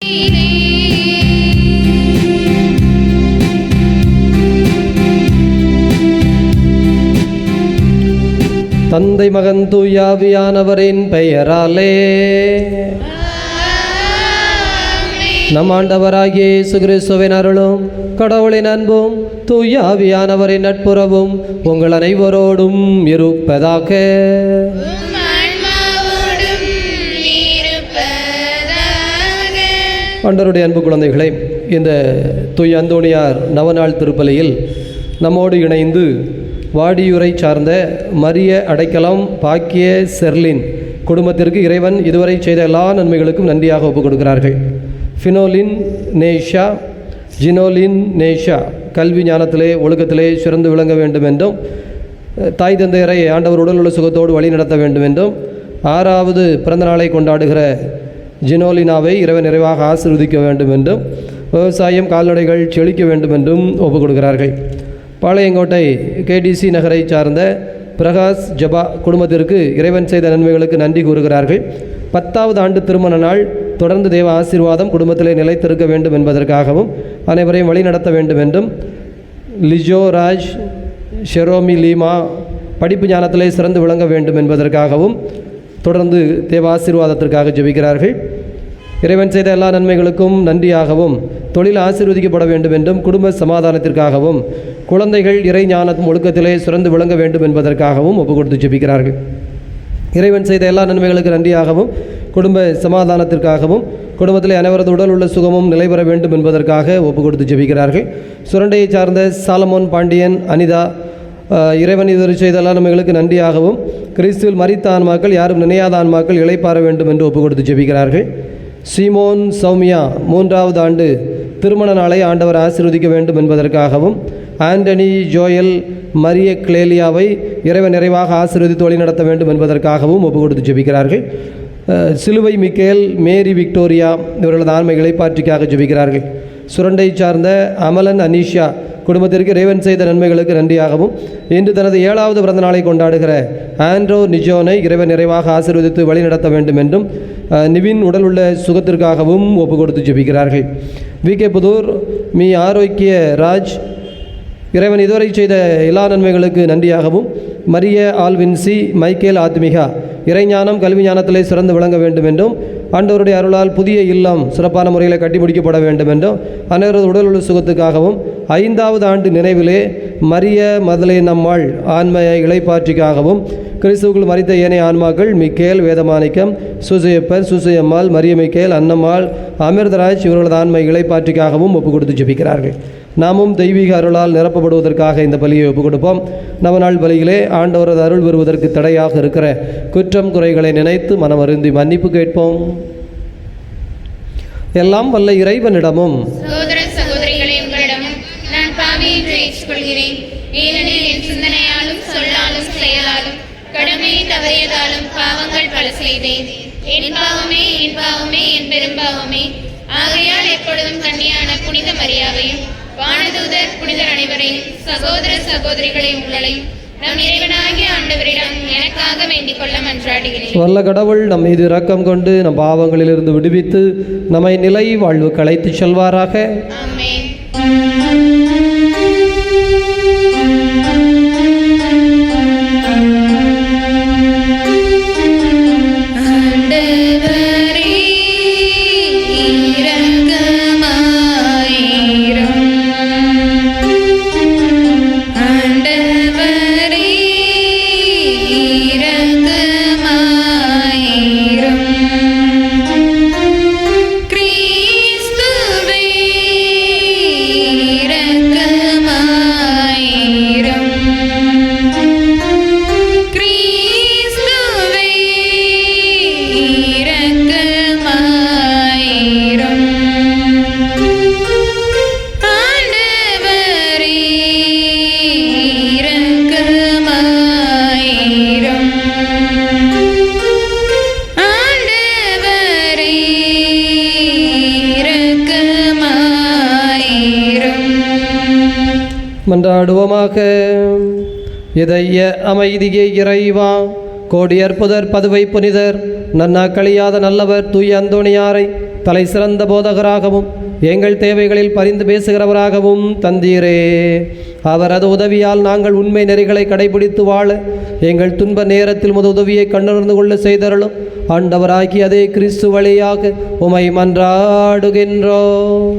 தந்தை மகன் தூய ஆவியானவரின் பெயராலே நம் ஆண்டவராகிய இயேசு கிறிஸ்துவின் அருளும் கடவுளின் அன்பும் தூய ஆவியானவரின் நட்புறவும் உங்கள் அனைவரோடும் இருப்பதாக. ஆண்டவருடைய அன்பு குழந்தைகளே, இந்த தூய அந்தோணியார் நவநாள் திருப்பலியில் நம்மோடு இணைந்து வாடியூரை சார்ந்த மரிய அடைக்கலம் பாக்கிய செர்லின் குடும்பத்திற்கு இறைவன் இதுவரை செய்த எல்லா நன்மைகளுக்கும் நன்றியாக ஒப்புக் கொடுக்கிறார்கள். ஃபினோலின் நேஷா, ஜினோலின் நேஷா கல்வி ஞானத்திலே ஒழுக்கத்திலே சிறந்து விளங்க வேண்டும் என்றும், தாய் தந்தையரை ஆண்டவர் உடல் உள்ள சுகத்தோடு வழி நடத்த வேண்டும் என்றும், 6வது பிறந்த நாளை கொண்டாடுகிற ஜினோலினாவை இறைவன் நிறைவாக ஆசீர்வதிக்க வேண்டும் என்றும், விவசாயம் கால்நடைகள் செழிக்க வேண்டும் என்றும் ஒப்புக் கொடுக்கிறார்கள். பாளையங்கோட்டை கேடிசி நகரை சார்ந்த பிரகாஷ் ஜபா குடும்பத்திற்கு இறைவன் செய்த நன்மைகளுக்கு நன்றி கூறுகிறார்கள். 10வது ஆண்டு திருமண நாள், தொடர்ந்து தேவ ஆசீர்வாதம் குடும்பத்திலே நிலைத்திருக்க வேண்டும் என்பதற்காகவும் அனைவரையும் வழி நடத்த வேண்டும் என்றும், லிஜோ ராஜ் ஷெரோமி லீமா படிப்பு ஞானத்திலே சிறந்து விளங்க வேண்டும் என்பதற்காகவும் தொடர்ந்து தேவ ஆசீர்வாதத்திற்காக ஜெபிக்கிறார்கள். இறைவன் செய்த எல்லா நன்மைகளுக்கும் நன்றியாகவும், தொழில் ஆசீர்வதிக்கப்பட வேண்டும் என்றும், குடும்ப சமாதானத்திற்காகவும், குழந்தைகள் இறை ஞானத்தும் ஒழுக்கத்திலே சிறந்து விளங்க வேண்டும் என்பதற்காகவும் ஒப்பு கொடுத்து ஜெபிக்கிறார்கள். இறைவன் செய்த எல்லா நன்மைகளுக்கு நன்றியாகவும், குடும்ப சமாதானத்திற்காகவும், குடும்பத்திலே அனைவரது உடல் உள்ள சுகமும் நிலைபெற வேண்டும் என்பதற்காக ஒப்பு கொடுத்து ஜெபிக்கிறார்கள். சுரண்டையை சார்ந்த சாலமோன் பாண்டியன் அனிதா இறைவன் இதுவரை செய்த எல்லா நன்மைகளுக்கு நன்றியாகவும், கிறிஸ்துவில் மரித்த ஆன்மாக்கள் யாரும் நினையாத ஆன்மாக்கள் இளைப்பாற வேண்டும் என்று ஒப்பு கொடுத்து ஜெபிக்கிறார்கள். சீமோன் சௌமியா 3வது ஆண்டு திருமண நாளை ஆண்டவர் ஆசீர்வதிக்க வேண்டும் என்பதற்காகவும், ஆண்டனி ஜோயல் மரிய கிளேலியாவை இறைவன் நிறைவாக ஆசீர்வதித்து வழி நடத்த வேண்டும் என்பதற்காகவும் ஒப்பு கொடுத்து ஜெபிக்கிறார்கள். சிலுவை மிக்கேல் மேரி விக்டோரியா இவர்களது ஆண்மைகளை பாற்றிக்காக ஜெபிக்கிறார்கள். சுரண்டை சார்ந்த அமலன் அனீஷா குடும்பத்திற்கு இறைவன் செய்த நன்மைகளுக்கு நன்றியாகவும், இன்று தனது 7வது பிறந்த நாளை கொண்டாடுகிற ஆண்ட்ரோ நிஜோனை இறைவன் நிறைவாக ஆசீர்வதித்து வழி நடத்த வேண்டும் என்றும், நிவின் உடல் உள்ள சுகத்திற்காகவும் ஒப்பு கொடுத்து ஜெபிக்கிறார்கள். விகே புதூர் மீ ஆரோக்கிய ராஜ் இறைவன் இதுவரை செய்த எல்லா நன்மைகளுக்கு நன்றியாகவும், மரிய ஆல்வின்சி மைக்கேல் ஆத்மிகா இறைஞானம் கல்வி ஞானத்திலே சிறந்து விளங்க வேண்டும் என்றும், ஆண்டவருடைய அருளால் புதிய இல்லம் சிறப்பான முறையில் கட்டி முடிக்கப்பட வேண்டும் என்றும், அனைவரது உடல் உள்ள சுகத்துக்காகவும், 5வது ஆண்டு நினைவிலே மரிய மதலேன் அம்மாள் ஆன்மையை இளைப்பாற்றிக்காகவும், கிறிஸ்துவுக்குள் மரித்த ஏனைய ஆன்மாக்கள் மிக்கேல் வேதமாணிக்கம் சுசையப்பர் சுசையம்மாள் மரிய மிக்கேல் அன்னம்மாள் அமிர்தராஜ் இவர்களது ஆன்மை இளைப்பாற்றிக்காகவும் ஒப்பு கொடுத்து ஜெபிக்கிறார்கள். நாமும் தெய்வீக அருளால் நிரப்பப்படுவதற்காக இந்த பலியை ஒப்புக் கொடுப்போம். நவநாள் பலியிலே ஆண்டவரது அருள் பெறுவதற்கு தடையாக இருக்கிற குற்றம் குறைகளை நினைத்து மனம் அருந்தி மன்னிப்பு கேட்போம். எல்லாம் வல்ல இறைவனிடமும் சகோதர சகோதரிகளே உங்களிடமும் நான் பாவி என்று ஏற்றுக்கொள்கிறேன். ஏனெனில் என் சிந்தனையாலும் சொல்லாலும் செயலாலும் கடமையை தவறியதாலும் பாவங்கள் பல செய்தேன். என் பாவமே என் பாவமே என் பெரும்பாவமே. ஆகையால் எப்பொழுதும் கன்னியான புனித மரியாவையும் வானதூதர் புனிதர் அனைவரையும் சகோதர சகோதரிகளை உங்களையும் நம் இறைவனாகிய ஆண்டவரிடம் எனக்காக வேண்டிக் கொள்ள மன்றாடுகிறேன். வல்ல கடவுள் நம் மீது இரக்கம் கொண்டு நம் பாவங்களிலிருந்து விடுவித்து நம்மை நிலை வாழ்வு களைத்து செல்வாராக. ஆமென். மன்றாடுவோமாக. இதய அமைதியே இறைவா, கோடி அற்புதர் பதுவை புனிதர் நன்னாக்களியாத நல்லவர் தூய அந்தோணியாரை தலை சிறந்த போதகராகவும் எங்கள் தேவைகளில் பரிந்து பேசுகிறவராகவும் தந்தீரே. அவரது உதவியால் நாங்கள் உண்மை நெறிகளை கடைபிடித்து வாழ எங்கள் துன்ப நேரத்தில் முத உதவியை கண்டுணர்ந்து கொள்ள செய்தருளும். ஆண்டவராகி அதே கிறிஸ்து வழியாக உமை மன்றாடுகின்றோம்.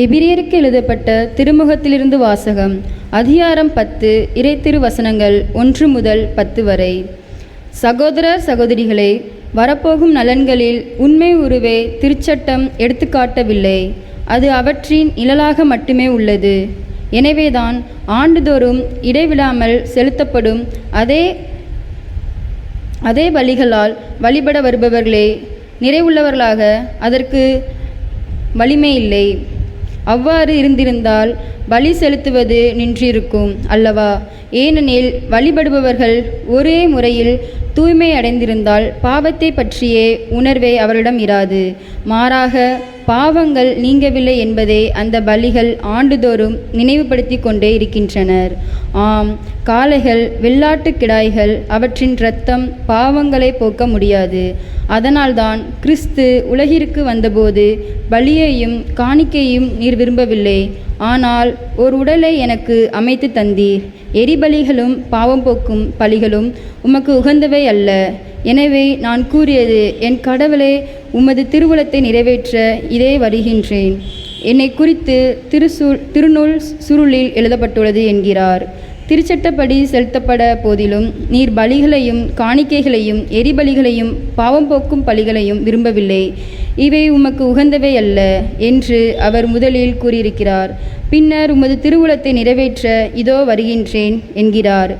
எபிரியருக்கு எழுதப்பட்ட திருமுகத்திலிருந்து வாசகம். அதிகாரம் 10, இறை திருவசனங்கள் 1 முதல் 10 வரை. சகோதர சகோதரிகளே, வரப்போகும் நலன்களில் உண்மை உருவே திருச்சட்டம் எடுத்துக்காட்டவில்லை. அது அவற்றின் நிழலாக மட்டுமே உள்ளது. எனவேதான் ஆண்டுதோறும் இடைவிடாமல் செலுத்தப்படும் அதே பலிகளால் வழிபட வருபவர்களே நிறைவுள்ளவர்களாக அதற்கு வலிமை இல்லை. அவ்வாறு இருந்திருந்தால் பலி செலுத்துவது நின்றிருக்கும் அல்லவா? ஏனெனில் வழிபடுபவர்கள் ஒரே முறையில் தூய்மை அடைந்திருந்தால் பாவத்தை பற்றிய உணர்வே அவரிடம் இராது. மாறாக பாவங்கள் நீங்கவில்லை என்பதை அந்த பலிகள் ஆண்டுதோறும் நினைவுபடுத்தி கொண்டே இருக்கின்றனர். ஆம், காளைகள், வெள்ளாட்டு கிடாய்கள், அவற்றின் இரத்தம் பாவங்களை போக்க முடியாது. அதனால்தான் கிறிஸ்து உலகிற்கு வந்தபோது பலியையும் காணிக்கையும் நீர் விரும்பவில்லை, ஆனால் ஒரு உடலை எனக்கு அமைத்து தந்தீர். எரிபலிகளும் பாவம் போக்கும் பலிகளும் உமக்கு உகந்தவை அல்ல. எனவே நான் கூறியது, என் கடவுளே, உமது திருவுளத்தை நிறைவேற்ற இதே வருகின்றேன். என்னை குறித்து திருநூல் சுருளில் எழுதப்பட்டுள்ளது என்கிறார். திருச்சட்டப்படி செலுத்தப்பட போதிலும் நீர் பலிகளையும் காணிக்கைகளையும் எரிபலிகளையும் பாவம் போக்கும் பலிகளையும் விரும்பவில்லை. இவை உமக்கு உகந்தவை அல்ல என்று அவர் முதலில் கூறியிருக்கிறார். பின்னர் உமது திருவுளத்தை நிறைவேற்ற இதோ வருகின்றேன் என்கிறார்.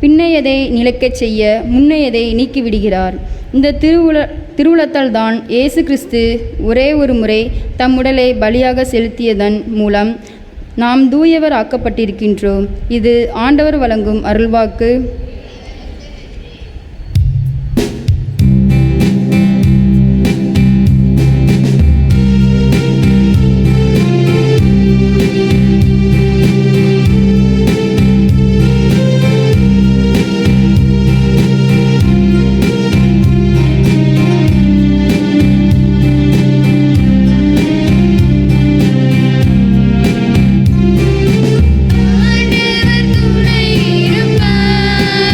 பின்னையதை நிலைக்கச் செய்ய முன்னையதை நீக்கிவிடுகிறார். இந்த திருவுளத்தால் தான் இயேசு கிறிஸ்து ஒரே ஒரு முறை தம் உடலை பலியாக செலுத்தியதன் மூலம் நாம் தூயவர் ஆக்கப்பட்டிருக்கின்றோம். இது ஆண்டவர் வழங்கும் அருள்வாக்கு. ஆண்டவர் துணை இருப்பார்.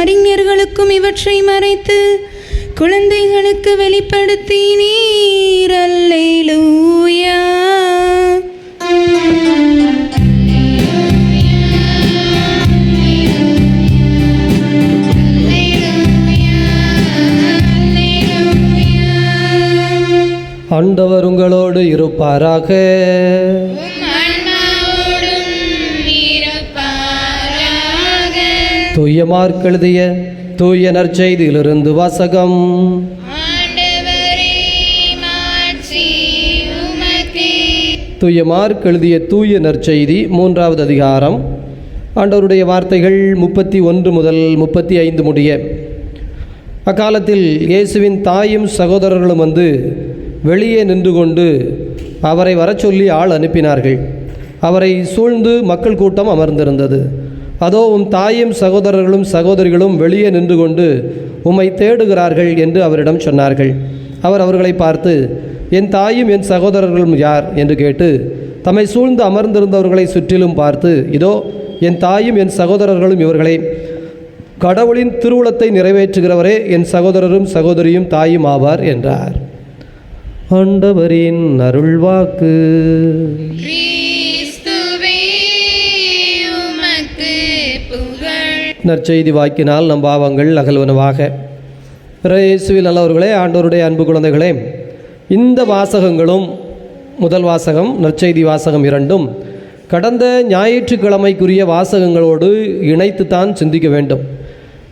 அறிஞர்களுக்கும் இவற்றை மறைத்து குழந்தைகளுக்கு வெளிப்படுத்தினீர். அல்லேலூயா. ஆண்டவர் உங்களோடு இருப்பாராக. தூய மார்க் எழுதிய தூய நற்செய்தியிலிருந்து வாசகம். தூய மார்க் எழுதிய தூய நற்செய்தி 3வது அதிகாரம். ஆண்டவருடைய வார்த்தைகள் 31 முதல் 35 முடிய. அக்காலத்தில் இயேசுவின் தாயும் சகோதரர்களும் வந்து வெளியே நின்று கொண்டு அவரை வரச் சொல்லி ஆள் அனுப்பினார்கள். அவரை சூழ்ந்து மக்கள் கூட்டம் அமர்ந்திருந்தது. அதோ உம் தாயும் சகோதரர்களும் சகோதரிகளும் வெளியே நின்று கொண்டு உம்மை தேடுகிறார்கள் என்று அவரிடம் சொன்னார்கள். அவர் அவர்களை பார்த்து, என் தாயும் என் சகோதரர்களும் யார் என்று கேட்டு தம்மை சூழ்ந்து அமர்ந்திருந்தவர்களை சுற்றிலும் பார்த்து, இதோ என் தாயும் என் சகோதரர்களும் இவர்களே, கடவுளின் திருவுளத்தை நிறைவேற்றுகிறவரே என் சகோதரரும் சகோதரியும் தாயும் ஆவார் என்றார். ஆண்டவரின் அருள்வாக்கு. நற்செய்தி வாக்கினால் நம் பாவங்கள் அகல்வனவாக. இயேசுவில் நல்லவர்களே, ஆண்டவருடைய அன்பு குழந்தைகளே, இந்த வாசகங்களும் முதல் வாசகம் நற்செய்தி வாசகம் இரண்டும் கடந்த ஞாயிற்றுக்கிழமைக்குரிய வாசகங்களோடு இணைத்துத்தான் சிந்திக்க வேண்டும்.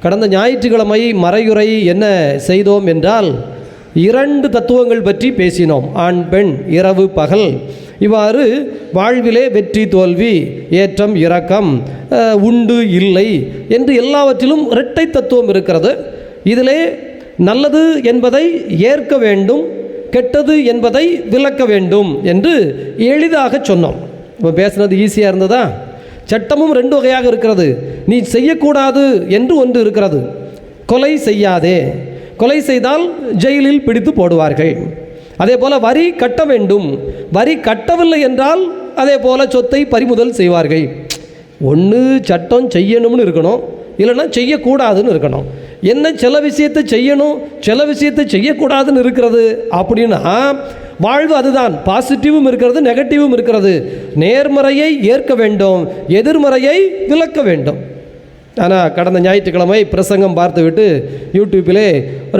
கடந்த ஞாயிற்றுக்கிழமை மறையுறை என்ன செய்தோம் என்றால் 2 தத்துவங்கள் பற்றி பேசினோம். ஆண் பெண், இரவு பகல், இவ்வாறு வாழ்விலே வெற்றி தோல்வி, ஏற்றம் இறக்கம், உண்டு இல்லை என்று எல்லாவற்றிலும் இரட்டை தத்துவம் இருக்கிறது. இதிலே நல்லது என்பதை ஏற்க வேண்டும், கெட்டது என்பதை விலக்க வேண்டும் என்று எளிதாக சொன்னோம். இப்போ பேசுனது ஈஸியாக இருந்ததா? சட்டமும் 2 வகையாக இருக்கிறது. நீ செய்யக்கூடாது என்று ஒன்று இருக்கிறது. கொலை செய்யாதே, கொலை செய்தால் ஜெயிலில் பிடித்து போடுவார்கள். அதே போல் வரி கட்ட வேண்டும், வரி கட்டவில்லை என்றால் அதே போல் சொத்தை பறிமுதல் செய்வார்கள். ஒன்று சட்டம் செய்யணும்னு இருக்கணும், இல்லைன்னா செய்யக்கூடாதுன்னு இருக்கணும். என்ன சில விஷயத்தை செய்யணும், சில விஷயத்தை செய்யக்கூடாதுன்னு இருக்கிறது அப்படின்னா வாழ்வு அதுதான். பாசிட்டிவும் இருக்கிறது, நெகட்டிவும் இருக்கிறது. நேர்மறையை ஏற்க வேண்டும், எதிர்மறையை விலக்க வேண்டும். ஆனால் கடந்த ஞாயிற்றுக்கிழமை பிரசங்கம் பார்த்துவிட்டு யூடியூப்பிலே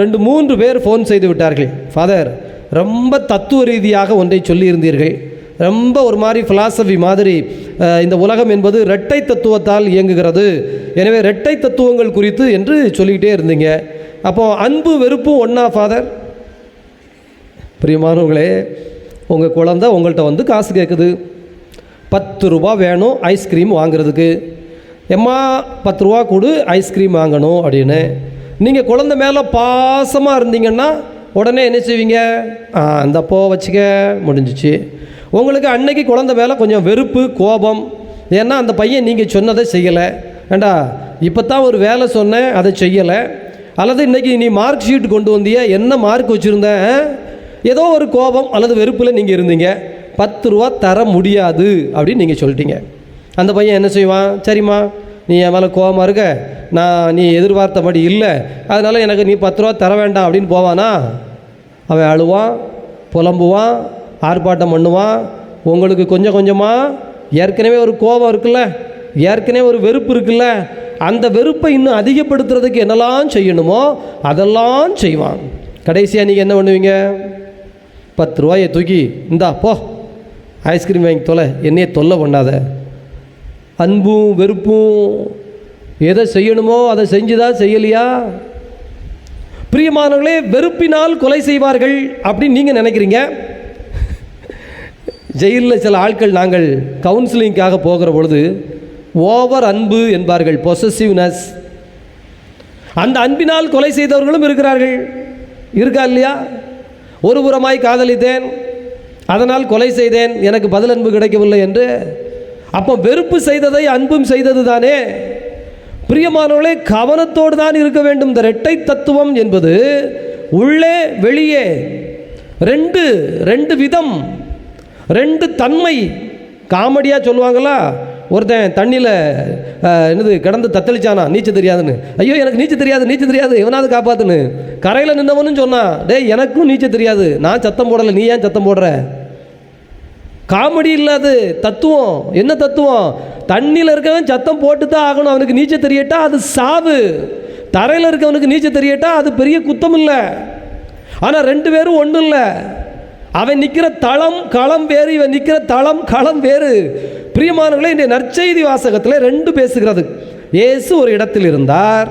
2-3 பேர் ஃபோன் செய்து விட்டார்கள். ஃபாதர், ரொம்ப தத்துவ ரீதியாக ஒன்றை சொல்லியிருந்தீர்கள், ரொம்ப ஒரு மாதிரி ஃபிலாசபி மாதிரி, இந்த உலகம் என்பது இரட்டை தத்துவத்தால் இயங்குகிறது, எனவே இரட்டை தத்துவங்கள் குறித்து என்று சொல்லிக்கிட்டே இருந்தீங்க. அப்போது அன்பு வெறுப்பும் ஒன்றா ஃபாதர்? பிரியமானவர்களே, உங்கள் குழந்தை உங்கள்கிட்ட வந்து காசு கேட்குது, 10 ரூபா வேணும் ஐஸ்கிரீம் வாங்குறதுக்கு. எம்மா 10 ரூபா கொடு ஐஸ்கிரீம் வாங்கணும் அப்படின்னு. நீங்கள் குழந்தை மேலே பாசமாக இருந்தீங்கன்னா உடனே என்ன செய்வீங்க? இந்த போ வச்சுக்க, முடிஞ்சிச்சு. உங்களுக்கு அன்னைக்கு குழந்தை மேலே கொஞ்சம் வெறுப்பு, கோபம். ஏன்னா அந்த பையன் நீங்கள் சொன்னதை செய்யலை. ஏண்டா இப்போ தான் ஒரு வேலை சொன்னேன், அதை செய்யலை. அல்லது இன்றைக்கி நீ மார்க் ஷீட் கொண்டு வந்திய, என்ன மார்க் வச்சுருந்தேன், ஏதோ ஒரு கோபம் அல்லது வெறுப்பில் நீங்கள் இருந்தீங்க. 10 ரூபா தர முடியாது அப்படின்னு நீங்கள் சொல்லிட்டீங்க. அந்த பையன் என்ன செய்வான்? சரிம்மா, நீ என் மேலே கோபமாக இருக்க, நீ எதிர்பார்த்தபடி இல்லை, அதனால் எனக்கு நீ 10 ரூபா தர வேண்டாம் அப்படின்னு போவானா? அவன் அழுவான், புலம்புவான், ஆர்ப்பாட்டம் பண்ணுவான். உங்களுக்கு கொஞ்சம் கொஞ்சமாக ஏற்கனவே ஒரு கோபம் இருக்குல்ல, ஏற்கனவே ஒரு வெறுப்பு இருக்குல்ல, அந்த வெறுப்பை இன்னும் அதிகப்படுத்துறதுக்கு என்னெல்லாம் செய்யணுமோ அதெல்லாம் செய்வான். கடைசியாக நீங்கள் என்ன பண்ணுவீங்க? 10 ரூபாயை தூக்கி இந்தா போ ஐஸ்கிரீம் வாங்கி தொலை, என்னையே தொல்லை பண்ணாத. அன்பும் வெறுப்பும் எதை செய்யணுமோ அதை செஞ்சுதா செய்யலையா? பிரியமானவர்களே, வெறுப்பினால் கொலை செய்வார்கள் அப்படின்னு நீங்கள் நினைக்கிறீங்க. ஜெயிலில் சில ஆட்கள் நாங்கள் கவுன்சிலிங்காக போகிற பொழுது ஓவர் அன்பு என்பார்கள், பொசசிவ்னஸ். அந்த அன்பினால் கொலை செய்தவர்களும் இருக்கிறார்கள். இருக்கா இல்லையா? ஒரு புறமாய் காதலித்தேன், அதனால் கொலை செய்தேன், எனக்கு பதில் அன்பு கிடைக்கவில்லை என்று. அப்போ வெறுப்பு செய்ததை அன்பும் செய்தது தானே. பிரியமானவர்களே, கவனத்தோடு தான் இருக்க வேண்டும். இந்த இரட்டை தத்துவம் என்பது உள்ளே வெளியே ரெண்டு விதம், 2 தன்மை. காமெடியாக சொல்லுவாங்களா, ஒருத்தன் தண்ணியில் என்னது கிடந்து தத்தளிச்சானா நீச்சல் தெரியாதுன்னு. ஐயோ எனக்கு நீச்சல் தெரியாது எவனாவது காப்பாற்றுன்னு. கரையில் நின்றவனும் சொன்னான், டேய் எனக்கும் நீச்சல் தெரியாது, நான் சத்தம் போடலை, நீ ஏன் சத்தம் போடுற? காமெடி இல்லாது தத்துவம். என்ன தத்துவம்? தண்ணியில் இருக்கவன் சத்தம் போட்டு தான் ஆகணும். அவனுக்கு நீச்சல் தெரியட்டா அது சாவு. தரையில் இருக்கவனுக்கு நீச்சல் தெரியட்டா அது பெரிய குத்தம் இல்லை. ஆனால் ரெண்டு பேரும் ஒன்றும் இல்லை. அவன் நிற்கிற தளம் களம் வேறு, இவன் நிற்கிற தளம் களம் வேறு. பிரியமானவர்களே, இந்த நற்செய்தி வாசகத்தில் ரெண்டு பேசுகிறது. இயேசு ஒரு இடத்தில் இருந்தார்,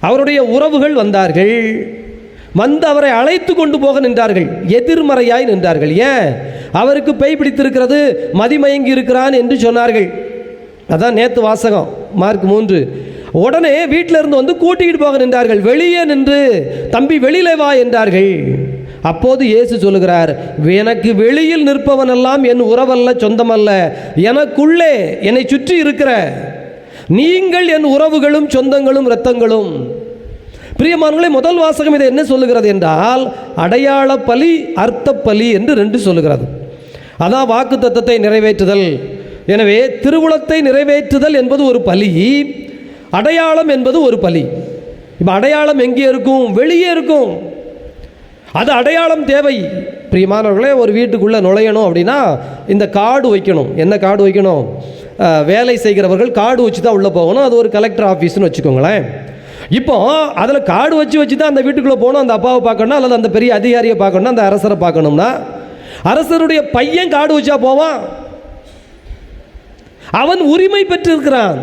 அவருடைய உறவுகள் வந்தார்கள், வந்து அவரை அழைத்து கொண்டு போக நின்றார்கள், எதிர்மறையாய் நின்றார்கள். ஏன்? அவருக்கு பேய் பிடித்திருக்கிறது, மதிமயங்கி இருக்கிறான் என்று சொன்னார்கள். அதான் நேற்று வாசகம் மார்க் 3. உடனே வீட்டில் இருந்து வந்து கூட்டிகிட்டு போக நின்றார்கள். வெளியே நின்று தம்பி வெளியிலே வா என்றார்கள். அப்போது இயேசு சொல்லுகிறார், எனக்கு வெளியில் நிற்பவன் எல்லாம் என் உறவல்ல, சொந்தமல்ல, எனக்குள்ளே என்னை சுற்றி இருக்கிற நீங்கள் என் உறவுகளும் சொந்தங்களும் இரத்தங்களும். பிரியமானவர்களே, முதல் வாசகம் இதை என்ன சொல்லுகிறது என்றால், அடையாள பலி அர்த்த பலி என்று ரெண்டு சொல்லுகிறது. அதான் வாக்கு தத்தத்தை நிறைவேற்றுதல். எனவே திருவுளத்தை நிறைவேற்றுதல் என்பது ஒரு பலி, அடையாளம் என்பது ஒரு பலி. இப்போ அடையாளம் எங்கே இருக்கும்? வெளியே இருக்கும். அது அடையாளம் தேவை. பிரியமானவர்களே, ஒரு வீட்டுக்குள்ளே நுழையணும் அப்படின்னா இந்த கார்டு வைக்கணும். என்ன கார்டு வைக்கணும்? வேலை செய்கிறவர்கள் கார்டு வச்சு தான் உள்ளே போகணும். அது ஒரு கலெக்டர் ஆஃபீஸ்னு வச்சுக்கோங்களேன். இப்போ அதில் கார்டு வச்சு தான் அந்த வீட்டுக்குள்ளே போகணும். அந்த அப்பாவை பார்க்கணும், அல்லது அந்த பெரிய அதிகாரியை பார்க்கணும், அந்த அரசரை பார்க்கணும்னா அரசருடைய பையன் கார்டு வச்சா போவான்? அவன் உரிமை பெற்றிருக்கிறான்,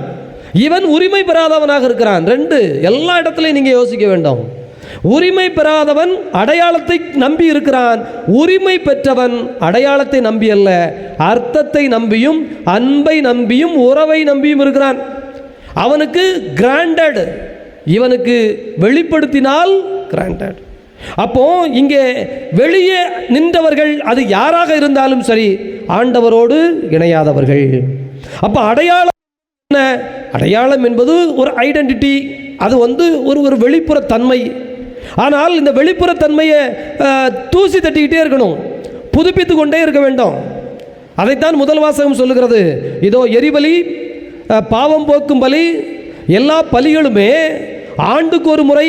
இவன் உரிமை பெறாதவனாக இருக்கிறான். ரெண்டு எல்லா இடத்துலையும் நீங்கள் யோசிக்க வேண்டும். உரிமை பெறாதவன் அடையாளத்தை நம்பி இருக்கிறான், உரிமை பெற்றவன் அடையாளத்தை நம்பி அல்ல, அர்த்தத்தை நம்பியும் அன்பை நம்பியும் உறவை நம்பியும் இருக்கிறான். அவனுக்கு கிராண்டட், இவனுக்கு வெளிப்படுத்தினால் கிராண்டட். அப்போ இங்கே வெளியே நின்றவர்கள் அது யாராக இருந்தாலும் சரி, ஆண்டவரோடு இணையாதவர்கள். அப்போ அடையாளம் என்பது ஒரு ஐடென்டிட்டி, அது ஒரு வெளிப்புற தன்மை. ஆனால் இந்த வெளிப்புற தன்மையை தூசி தட்டிக்கிட்டே இருக்கணும், புதுப்பித்து கொண்டே இருக்க வேண்டும். அதைத்தான் முதல் வாசகம் சொல்லுகிறது. இதோ எரிபலி, பாவம் போக்கும் பலி, எல்லா பலிகளுமே ஆண்டுக்கு ஒரு முறை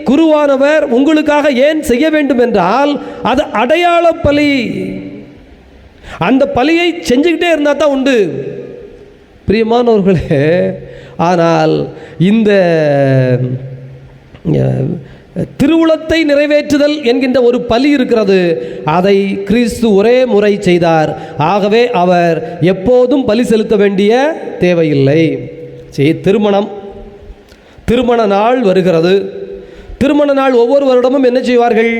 குருவானவர் உங்களுக்காக ஏன் செய்ய வேண்டும் என்றால் அது அடையாள பலி. அந்த பலியை செஞ்சுக்கிட்டே இருந்தால் தான் உண்டு. பிரியமானவர்களே, ஆனால் இந்த திருவுளத்தை நிறைவேற்றுதல் என்கின்ற ஒரு பலி இருக்கிறது. அதை கிறிஸ்து ஒரே முறை செய்தார். ஆகவே அவர் எப்போதும் பலி செலுத்த வேண்டிய தேவையில்லை. திருமண நாள் வருகிறது. திருமண நாள் ஒவ்வொரு வருடமும் என்ன செய்வார்கள்?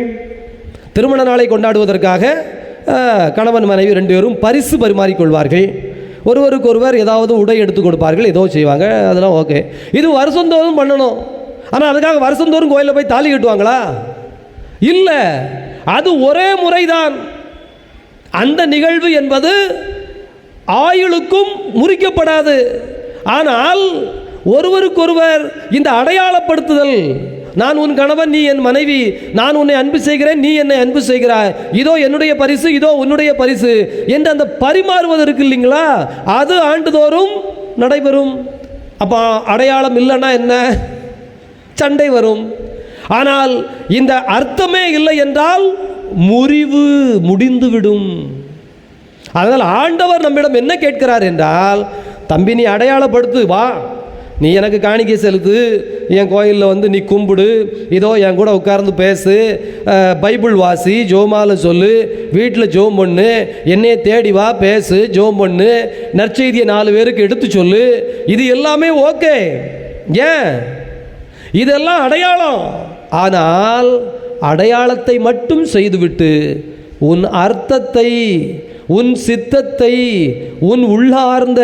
திருமண நாளை கொண்டாடுவதற்காக கணவன் மனைவி ரெண்டு பேரும் பரிசு பரிமாறிக்கொள்வார்கள். ஒருவருக்கு ஒருவர் ஏதாவது உடை எடுத்து கொடுப்பார்கள், ஏதோ செய்வாங்க, அதெல்லாம் ஓகே. இது வருஷந்தோறும் பண்ணணும். ஆனால் அதுக்காக வருஷந்தோறும் கோயிலில் போய் தாலி கட்டுவாங்களா? இல்லை, அது ஒரே முறைதான். அந்த நிகழ்வு என்பது ஆயுளுக்கும் முறிக்கப்படாது. ஆனால் ஒருவருக்கொருவர் இந்த அடையாளப்படுத்துதல், நான் உன் கணவன், நீ என் மனைவி, நான் உன்னை அன்பு செய்கிறேன், நீ என்னை அன்பு செய்கிறாய், இதோ என்னுடைய பரிசு, இதோ உன்னுடைய பரிசு என்று அந்த பரிமாறுவது இருக்கு இல்லைங்களா, அது ஆண்டுதோறும் நடைபெறும். அப்போ அடையாளம் இல்லைன்னா என்ன? சண்டை வரும். ஆனால் இந்த அர்த்தமே இல்லை என்றால் முறிவு முடிந்துவிடும். அதனால் ஆண்டவர் நம்மிடம் என்ன கேட்கிறார் என்றால், தம்பி நீ அடையாளப்படுத்து, வா, நீ எனக்கு காணிக்கை செலுத்து, என் கோயிலில் நீ கும்பிடு, இதோ என் கூட உட்கார்ந்து பேசு, பைபிள் வாசி, ஜோமால சொல்லு, வீட்டில் ஜோம் பண்ணு, என்னையே தேடி வா, பேசு, ஜோம் பண்ணு, நற்செய்தியை 4 பேருக்கு எடுத்து சொல்லு, இது எல்லாமே ஓகே. ஏன்? இதெல்லாம் அடையாளம். ஆனால் அடையாளத்தை மட்டும் செய்துவிட்டு உன் அர்த்தத்தை, உன் சித்தத்தை, உன் உள்ளார்ந்த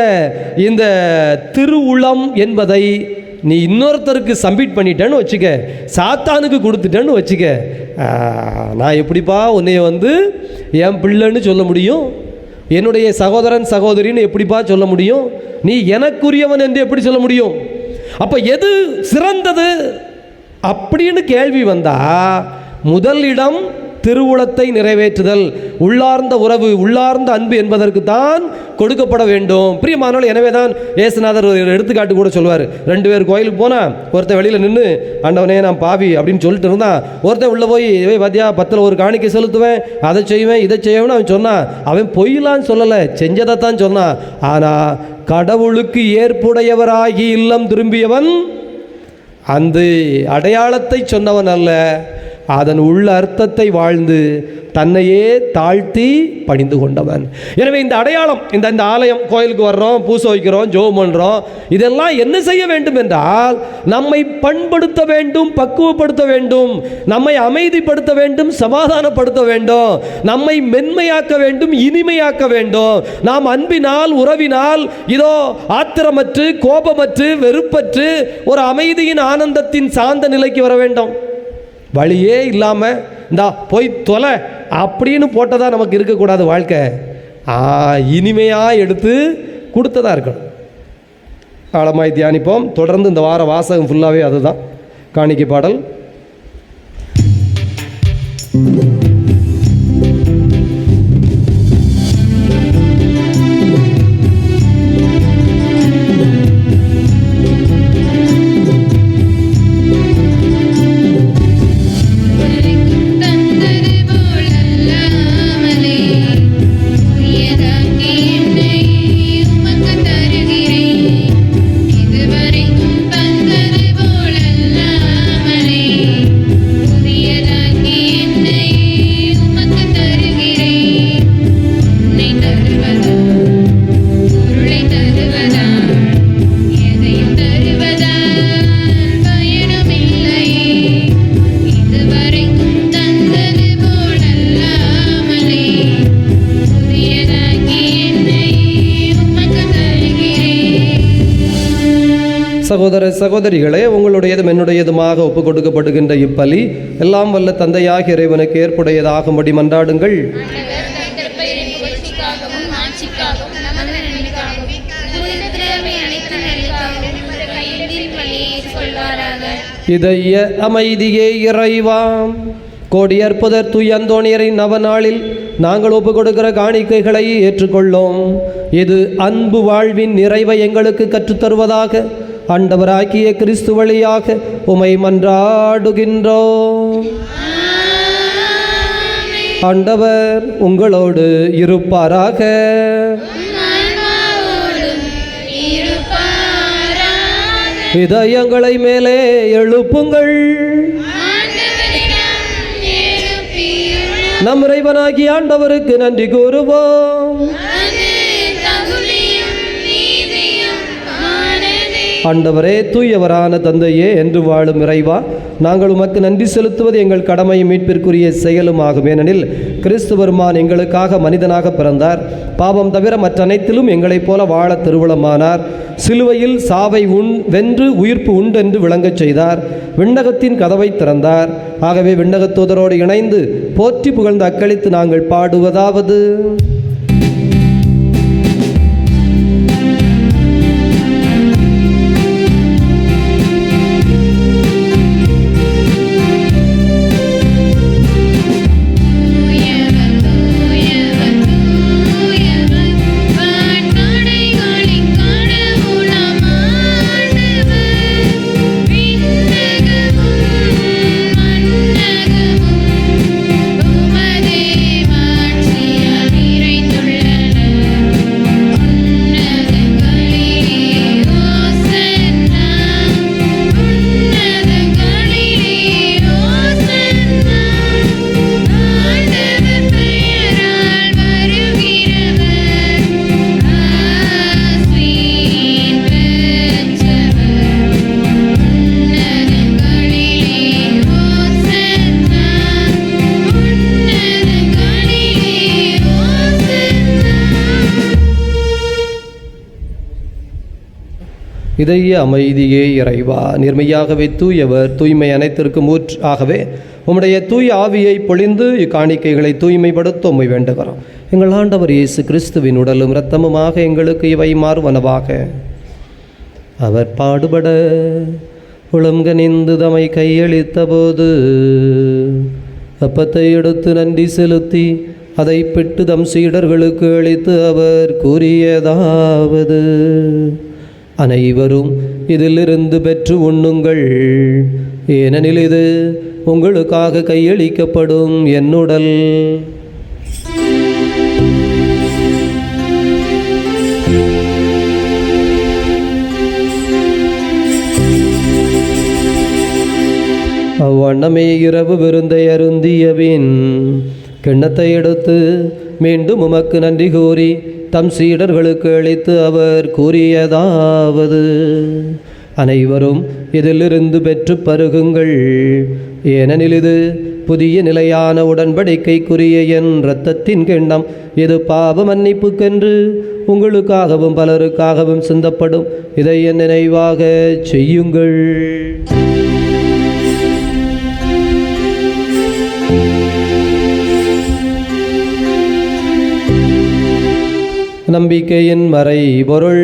இந்த திருவுளம் என்பதை நீ இன்னொருத்தருக்கு சப்மிட் பண்ணிட்டேன்னு வச்சுக்க, சாத்தானுக்கு கொடுத்துட்டேன்னு வச்சுக்க, நான் எப்படிப்பா உன்னைய என் பிள்ளைன்னு சொல்ல முடியும்? என்னுடைய சகோதரன் சகோதரின்னு எப்படிப்பா சொல்ல முடியும்? நீ எனக்குரியவன் என்று எப்படி சொல்ல முடியும்? அப்போ எது சிறந்தது அப்படின்னு கேள்வி வந்தா முதல் இடம் திருவுளத்தை நிறைவேற்றுதல், உள்ளார்ந்த உறவு, உள்ளார்ந்த அன்பு என்பதற்கு தான் கொடுக்கப்பட வேண்டும். பிரியமானவர்களே, எனவே தான் இயேசுநாதர் ஒரு எடுத்துக்காட்டு கூட சொல்வார். 2 பேர் கோயிலுக்கு போனால் ஒருத்தன் வெளியில் நின்று ஆண்டவனே நான் பாவி அப்படின்னு சொல்லிட்டு இருந்தான். ஒருத்தன் உள்ளே போய் பாத்தியா 10ல் ஒரு காணிக்கை செலுத்துவேன், அதை செய்வேன், இதை செய்வேன்னு அவன் சொன்னான். அவன் பொய்யலான்னு சொல்லலை, செஞ்சதைத்தான் சொன்னான். ஆனால் கடவுளுக்கு ஏற்புடையவராகி இல்லம் திரும்பியவன் அந்த அடையாளத்தை சொன்னவன் அல்ல, அதன் உள்ள அர்த்தத்தை வாழ்ந்து தன்னையே தாழ்த்தி பணிந்து கொண்டவன். எனவே இந்த அடையாளம், இந்த ஆலயம், கோயிலுக்கு வர்றோம், பூசை வைக்கிறோம், ஜெபம் பண்ணுறோம், இதெல்லாம் என்ன செய்ய வேண்டும் என்றால் நம்மை பண்படுத்த வேண்டும், பக்குவப்படுத்த வேண்டும், நம்மை அமைதிப்படுத்த வேண்டும், சமாதானப்படுத்த வேண்டும், நம்மை மென்மையாக்க வேண்டும், இனிமையாக்க வேண்டும். நாம் அன்பினால், உறவினால் இதோ ஆத்திரமற்று, கோபமற்று, வெறுப்பற்று ஒரு அமைதியின் ஆனந்தத்தின் சாந்த நிலைக்கு வர வேண்டும். வழியே இல்லாமல் இந்தா போய் தொலை அப்படின்னு போட்டதாக நமக்கு இருக்கக்கூடாது. வாழ்க்கை இனிமையாக எடுத்து கொடுத்ததாக இருக்கணும். ஆழமாய் தியானிப்போம். தொடர்ந்து இந்த வார வாசகம் ஃபுல்லாகவே அதுதான். காணிக்கை பாடல். சகோதர சகோதரிகளே, உங்களுடையதும் என்னுடையதுமாக ஒப்புக் கொடுக்கப்படுகின்ற இப்பலி எல்லாம் வல்ல தந்தையாக இறைவனுக்கு ஏற்புடையதாகும்படி மன்றாடுங்கள். இதய அமைதியே இறைவா, கோடியற்புதர் தூய் அந்தோணியரின் நவநாளில் நாங்கள் ஒப்புக் கொடுக்கிற காணிக்கைகளை ஏற்றுக்கொள்ளோம். இது அன்பு வாழ்வின் நிறைவை எங்களுக்கு கற்றுத்தருவதாக ஆண்டவராகிய கிறிஸ்து வழியாக உமை மன்றாடுகின்றோம். ஆண்டவர் உங்களோடு இருப்பாராக. இதயங்களை மேலே எழுப்புங்கள். நம் இறைவனாகிய ஆண்டவருக்கு நன்றி கூறுவோம். ஆண்டவரே, தூயவரான தந்தையே, என்று வாழும் இறைவா, நாங்கள் உமக்கு நன்றி செலுத்துவது எங்கள் கடமையும் மீட்பிற்குரிய செயலும் ஆகும். ஏனெனில் கிறிஸ்து பெருமான் எங்களுக்காக மனிதனாக பிறந்தார். பாவம் தவிர மற்ற அனைத்திலும் எங்களைப் போல வாழ திருவுளமானார். சிலுவையில் சாவை வென்று உயிர்ப்பு உண்டென்று விளங்கச் செய்தார். விண்ணகத்தின் கதவை திறந்தார். ஆகவே விண்ணகத் தூதரோடு இணைந்து போற்றி புகழ்ந்து அக்களித்து நாங்கள் பாடுவதாவது: இதய அமைதியே இறைவா, நேர்மையாகவே தூயவர், தூய்மை அனைத்திற்கும் ஆகவே உம்முடைய தூய ஆவியை பொழிந்து இக்காணிக்கைகளை தூய்மைப்படுத்த உம்மை வேண்டுகிறோம். எங்கள் ஆண்டவர் இயேசு கிறிஸ்துவின் உடலும் இரத்தமுமாக எங்களுக்கு இவை மாறுவனவாக. அவர் பாடுபட உளம்கனிந்து தம்மை கையளித்த போது அப்பத்தை எடுத்து நன்றி செலுத்தி அதை பிட்டு தம் சீடர்களுக்கு அளித்து அவர் கூறியதாவது: அனைவரும் இதிலிருந்து பெற்று உண்ணுங்கள், ஏனெனில் இது உங்களுக்காக கையளிக்கப்படும் என் உடல். அவ்வண்ணமே இரவு விருந்தை அருந்தியபின் கிண்ணத்தை எடுத்து மீண்டும் உமக்கு நன்றி கூறி தம் சீடர்களுக்கு அளித்து அவர் கூறியதாவது: அனைவரும் இதிலிருந்து பெற்று பருகுங்கள், ஏனெனில் இது புதிய நிலையான உடன்படிக்கைக்குரிய என் இரத்தத்தின் கிண்ணம். இது பாவ மன்னிப்புக்கென்று உங்களுக்காகவும் பலருக்காகவும் சிந்தப்படும். இதை என் நினைவாக செய்யுங்கள். நம்பிக்கையின் மறைபொருள்.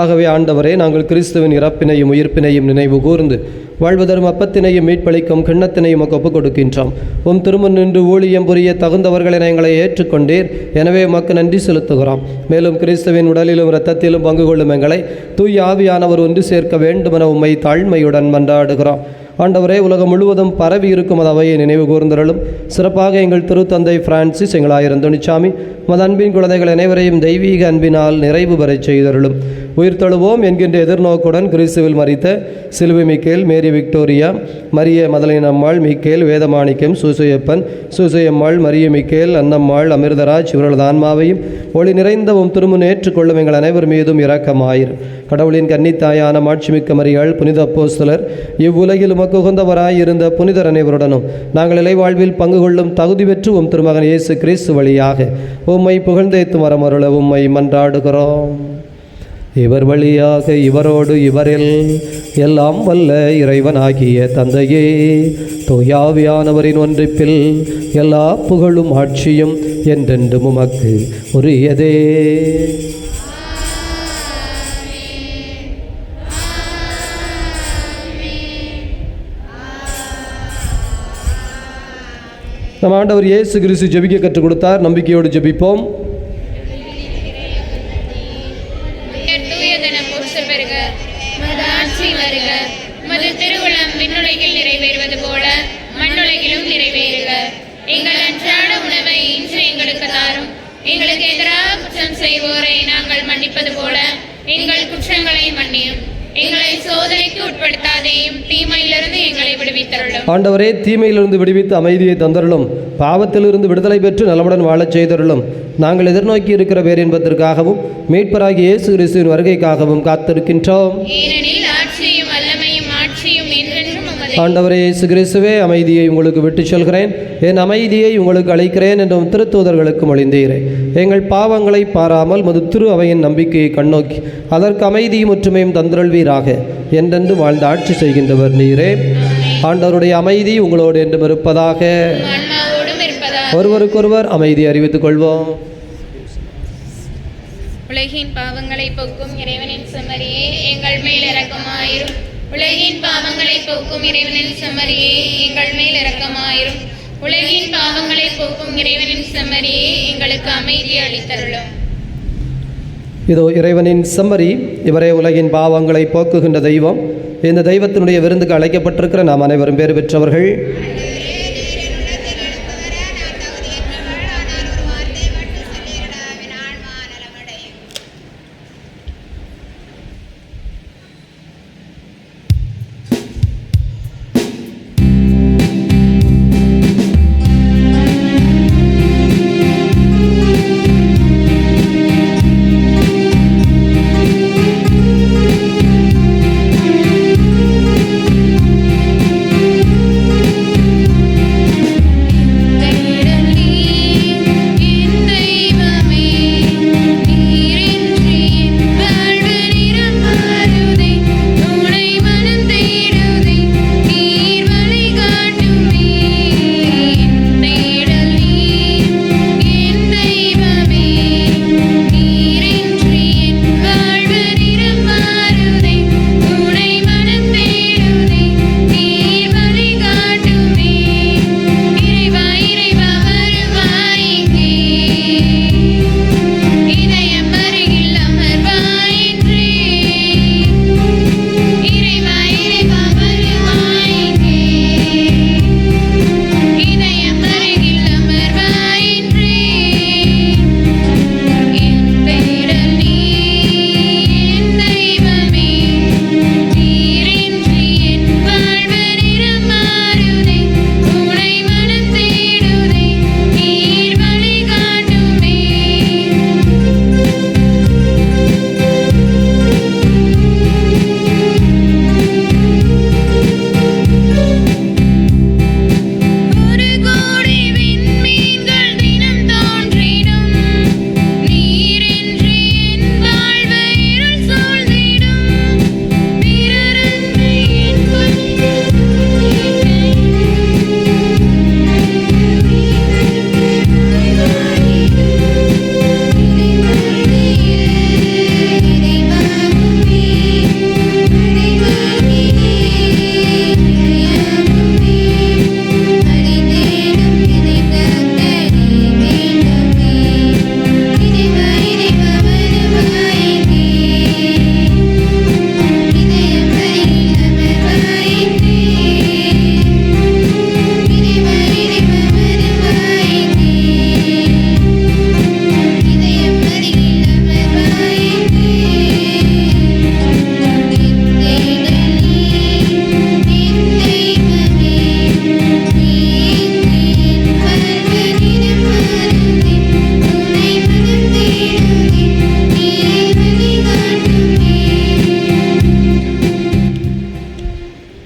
ஆகவே ஆண்டவரே, நாங்கள் கிறிஸ்துவின் இறப்பினையும் உயிர்ப்பினையும் நினைவு கூர்ந்து வாழ்வதரும் அப்பத்தினையும் மீட்பளிக்கும் கிண்ணத்தினையும் ஒப்புக் கொடுக்கின்றோம். உம் திருமுன் நின்று ஊழியம் புரிய தகுந்தவர்களை எங்களை ஏற்றுக்கொண்டீர். எனவே உமக்கு நன்றி செலுத்துகிறோம். மேலும் கிறிஸ்துவின் உடலிலும் இரத்தத்திலும் பங்கு கொள்ளும் எங்களை தூய ஆவியானவர் ஒன்று சேர்க்க வேண்டுமென உம்மை தாழ்மையுடன் மன்றாடுகிறோம். ஆண்டவரே, உலகம் முழுவதும் பரவி இருக்கும் அவையை நினைவு கூர்ந்தருளும். சிறப்பாக எங்கள் திருத்தந்தை பிரான்சிஸ், எங்கள் ஆயர் அந்தோணிசாமி, மத அன்பின் குழந்தைகள் அனைவரையும் தெய்வீக அன்பினால் நிறைவு பெறச் செய்தருளும். உயிர்த்தெழுவோம் என்கின்ற எதிர்நோக்குடன் கிறிஸ்துவில் மரித்த சிலுவை மிக்கேல், மேரி விக்டோரியா, மரிய மதலின் அம்மாள், மிக்கேல், வேதமாணிக்கம், சூசையப்பன், சூசையம்மாள், மரிய மிக்கேல், அன்னம்மாள், அமிர்தராஜ் இவர்களது ஆன்மாவையும் ஒளி நிறைந்தவும் திருமுன் ஏற்றுக்கொள்ளும் எங்கள் அனைவர் மீதும் இரக்கமாயிரு. கடவுளின் கன்னித்தாயான மாட்சிமிக்க மரியாள், புனித அப்போஸ்தலர், இவ்வுலகில் உமக்கு உகந்தவராயிருந்த புனிதர் அனைவருடனும் நாங்கள் இலைவாழ்வில் பங்கு கொள்ளும் தகுதி பெற்று உம் திருமகன் இயேசு கிறிஸ்து வழியாக உம்மை புகழ்ந்தேத்து வரமருள உம்மை மன்றாடுகிறோம். இவர் வழியாக இவரோடு இவரில் எல்லாம் வல்ல இறைவனாகிய தந்தையே, தூயாவியானவரின் ஒன்றிப்பில் எல்லா புகழும் ஆட்சியும் என்றென்றும் உமக்கு உரியதே. நம் ஆண்டவர் இயேசு கிறிஸ்து ஜெபிக்க கற்றுக் கொடுத்தார். நம்பிக்கையோடு ஜெபிப்போம். திருவுளம் விண்ணுலகில் நிறைவேறுவது போல மண்ணுலகிலும் நிறைவேறுக. எங்கள் அன்றாட உணவை இன்று எங்களுக்கு தாரும். எங்களுக்கு எதிராக குற்றம் செய்வோரை நாங்கள் மன்னிப்பது போல எங்கள் குற்றங்களை மன்னியும். எங்களை சோதனைக்கு உட்படுத்தாதேயும், தீமையிலிருந்து எங்களை விடுவித்தருளும். ஆண்டவரே, தீமையிலிருந்து விடுவித்து அமைதியை தந்தருளும். பாவத்திலிருந்து விடுதலை பெற்று நலமுடன் வாழச் செய்தருளும். நாங்கள் எதிர்நோக்கி இருக்கிற பேரின்பத்திற்காகவும் மீட்பராகிய இயேசு கிறிஸ்துவின் வருகைக்காகவும் காத்திருக்கின்றோம். ஏனெனில் ஆட்சியும் வல்லமையும் ஆட்சியும் என்றென்றும் உமதே. ஆண்டவரே இயேசு கிறிஸ்துவே, அமைதியை உங்களுக்கு விட்டுச் செல்கிறேன், என் அமைதியை உங்களுக்கு அளிக்கிறேன் என்றும் திருத்தூதர்களுக்கு மொழிந்தீரே. எங்கள் பாவங்களை பாராமல் மது திரு அவையின் நம்பிக்கையை கண்ணோக்கி அதற்கு அமைதியும் ஒற்றுமையும் தந்தருள்வீராக. என்றென்று வாழ்ந்து ஆட்சி செய்கின்றவர் நீரே. ஆண்டவருடைய அமைதி உங்களோடு என்றும் இருப்பதாக. ஒருவருக்கொருவர் அமைதி அறிவித்துக் கொள்வோம். உலகின் பாவங்களை போக்கும் இறைவனின் செம்மறியே, எங்கள் மேல் இரக்கமாயிரும். உலகின் பாவங்களை போக்கும் இறைவனின் செம்மறியே, எங்கள் மேல் இரக்கமாயிரும். உலகின் பாவங்களை போக்கும் இறைவனின் செம்மறியே, எங்களுக்கு அமைதி அளித்தருளும். இதோ இறைவனின் செம்மறி, இவரே உலகின் பாவங்களை போக்குகின்ற தெய்வம். இந்த தெய்வத்தினுடைய விருந்துக்கு அழைக்கப்பட்டிருக்கிற நாம் அனைவரும் பேறு பெற்றவர்கள்.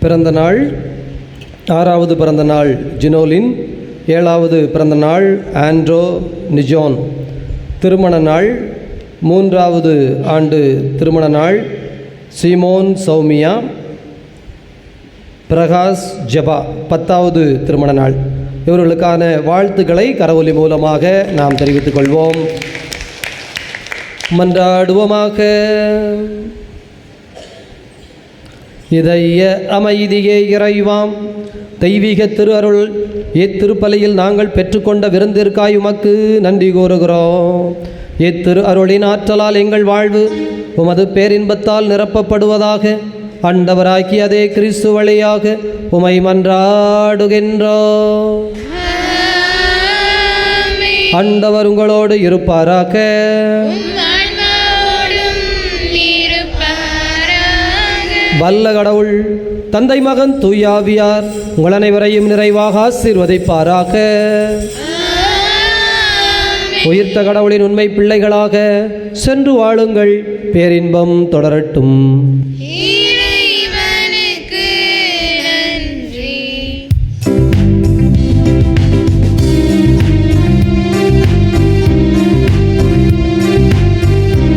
பிறந்த நாள் 6வது பிறந்த நாள் ஜினோலின், 7வது பிறந்த நாள் ஆண்ட்ரோ நிஜோன். திருமண நாள் 3வது ஆண்டு திருமண நாள் சீமோன் சௌமியா. பிரகாஷ் ஜபா 10வது திருமண நாள். இவர்களுக்கான வாழ்த்துக்களை கரவொலி மூலமாக நாம் தெரிவித்துக் கொள்வோம். மன்றாடுவோமாக. இதய அமைதியே இறைவாம், தெய்வீக திரு அருள் இத்திருப்பலியில் நாங்கள் பெற்றுக்கொண்ட விருந்திற்காய் உமக்கு நன்றி கூறுகிறோம். இத்திரு அருளின் ஆற்றலால் எங்கள் வாழ்வு உமது பேரின்பத்தால் நிரப்பப்படுவதாக. ஆண்டவராக்கி அதே கிறிஸ்து வழியாக உமை மன்றாடுகின்றோம். ஆண்டவர் உங்களோடு இருப்பாராக. வல்ல கடவுள் தந்தை மகன் தூயாவியார் உங்கள் அனைவரையும் நிறைவாக ஆசீர்வதிப்பாராக. உயிர்த்த கடவுளின் உண்மை பிள்ளைகளாக சென்று வாழுங்கள். பேரின்பம் தொடரட்டும்.